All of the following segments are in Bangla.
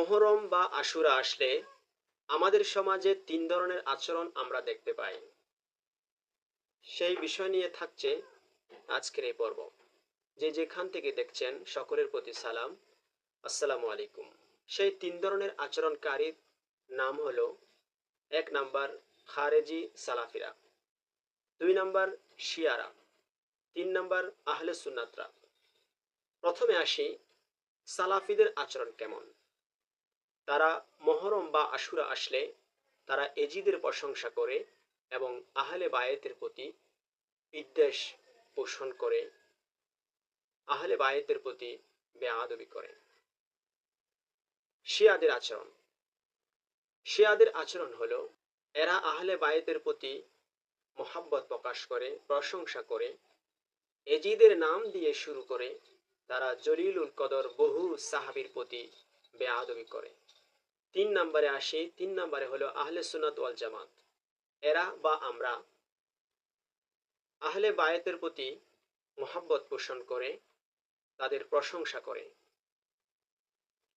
মোহরম বা আশুরা আসলে আমাদের সমাজে তিন ধরনের আচরণ আমরা দেখতে পাই। সেই বিষয় নিয়ে থাকছে আজকের এই পর্ব। যে যেখান থেকে দেখছেন সকলের প্রতি সালাম, আসসালামু আলাইকুম। সেই তিন ধরনের আচরণকারীর নাম হলো: এক নাম্বার খারেজি সালাফিরা, দুই নাম্বার শিয়ারা, তিন নাম্বার আহলে সুন্নাতরা। প্রথমে আসি সালাফিদের আচরণ কেমন। তারা মহরম বা আশুরা আসলে তারা এজিদের প্রশংসা করে এবং আহলে বায়েতের প্রতি বিদ্বেষ পোষণ করে, আহলে বায়েতের প্রতি বেয়াদবি করে। শিয়াদের আচরণ, শিয়াদের আচরণ হলো এরা আহলে বায়েতের প্রতি মোহাব্বত প্রকাশ করে, প্রশংসা করে, এজিদের নাম দিয়ে শুরু করে তারা জলিলুল কদর বহু সাহাবীর প্রতি বেয়াদবি করে। তিন নম্বরে আসি, তিন নম্বরে হলো আহলে সুন্নাত ওয়াল জামাত। এরা বা আমরা আহলে বায়েতের প্রতি মোহাব্বত পোষণ করে, তাদের প্রশংসা করে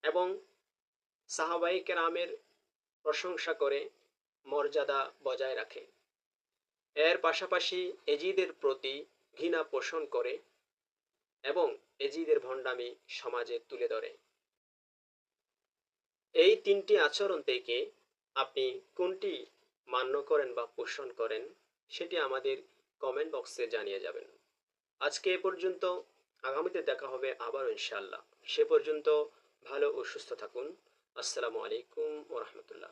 এবং সাহাবায়ে কেরামের প্রশংসা করে মর্যাদা বজায় রাখে। এর পাশাপাশি এজিদের প্রতি ঘৃণা পোষণ করে এবং এজিদের ভণ্ডামি সমাজে তুলে ধরে। এই তিনটি আচরণ থেকে আপনি কোনটি মান্য করেন বা পোষণ করেন সেটি আমাদের কমেন্ট বক্সে জানিয়ে যাবেন। আজকে এ পর্যন্ত, আগামীতে দেখা হবে আবার ইনশাআল্লাহ। সে পর্যন্ত ভালো ও সুস্থ থাকুন। আসসালামু আলাইকুম ওয়া রাহমাতুল্লাহ।